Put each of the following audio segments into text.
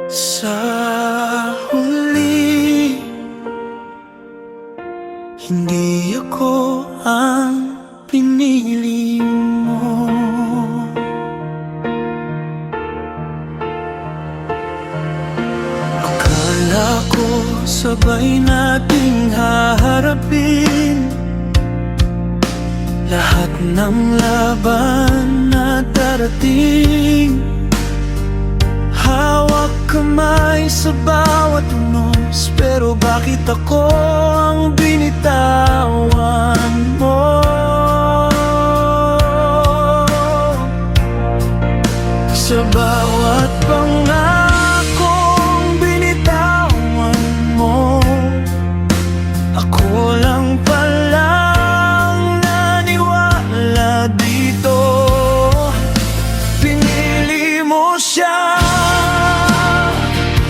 Sa huli, hindi ako ang pinili mo. Akala ko sabay nating haharapin lahat ng laban na darating. Hawak kamay sa bawat unos, pero bakit ako ang binitawan mo? Sa bawat pangakong binitawan mo, ako lang palang naniwala dito. Pinili mo siya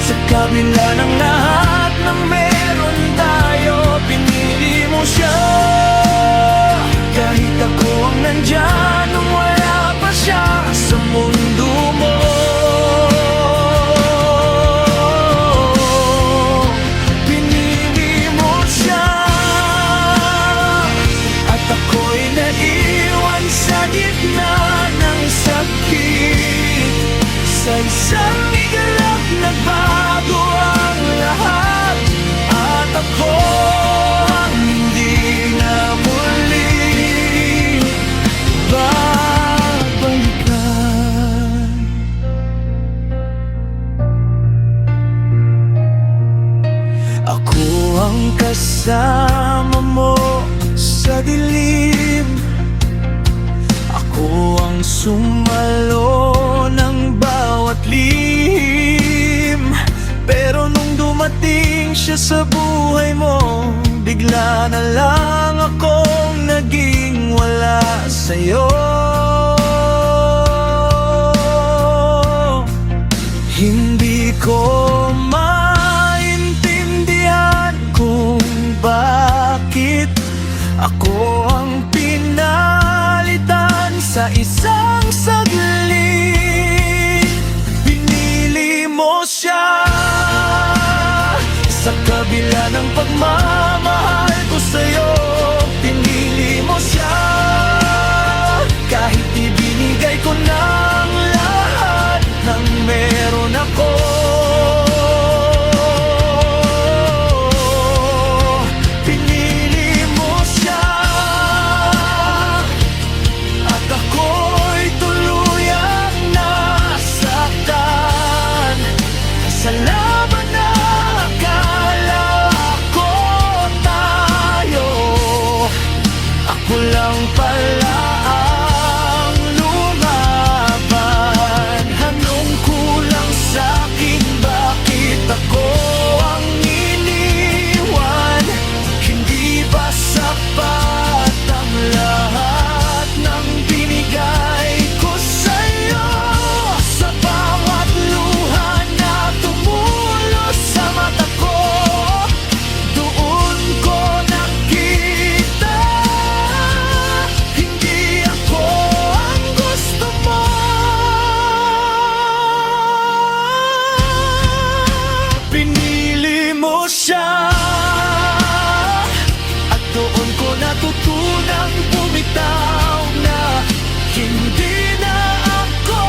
sa kabila ng lahat ng meron tayo. Pinili mo siya kahit ako ang nandyan nung wala pa siya sa mundo mo. Pinili mo siya at ako'y naiwan sa gitna ng sakit. Sa isang igalap nagbago ang lahat, at ako ang hindi na muling babalikan. Ako ang kasama mo sa dilim, ako ang sumalo ng bawat lihim. Pero nung dumating siya sa buhay mo, bigla na lang akong naging wala sa'yo. Hindi ko maintindihan kung bakit ako ang pinalitan sa isang saglit. Pinili mo siya sa kabila ng pagmamahal ko sa'yo. Pinili mo siya kahit ibinigay ko ng lahat ng meron ako. Pinili mo siya at ako'y tuluyang nasaktan sa laban na akala ko tayo. Ako lang pala ang lumaban. Anong kulang sa'kin? Bakit ako ang iniwan? Hindi ba sapat ang lahat ng binigay ko sa'yo? Sa bawat luha na tumulos sa mata ko, doon ko nakita hindi ako ang gusto mo. Pinili mo siya at doon ko natutunang bumitaw na hindi na ako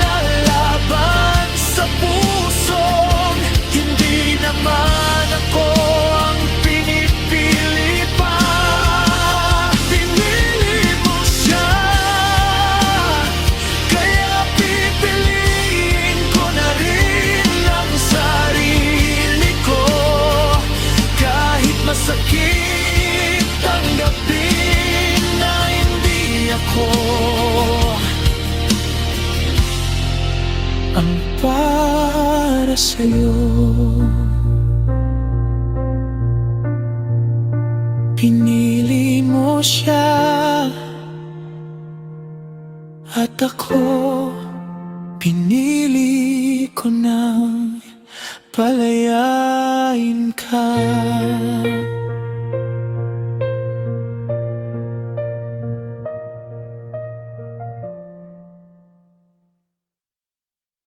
lalaban sa pusong hindi naman ako ang pinipili pa. Pinili mo siya kaya pipiliin ko na rin ang sarili ko. Kahit masakit tanggapin na hindi ako ang para sa'yo. Pinili mo siya at ako pinili ko nang palayain ka.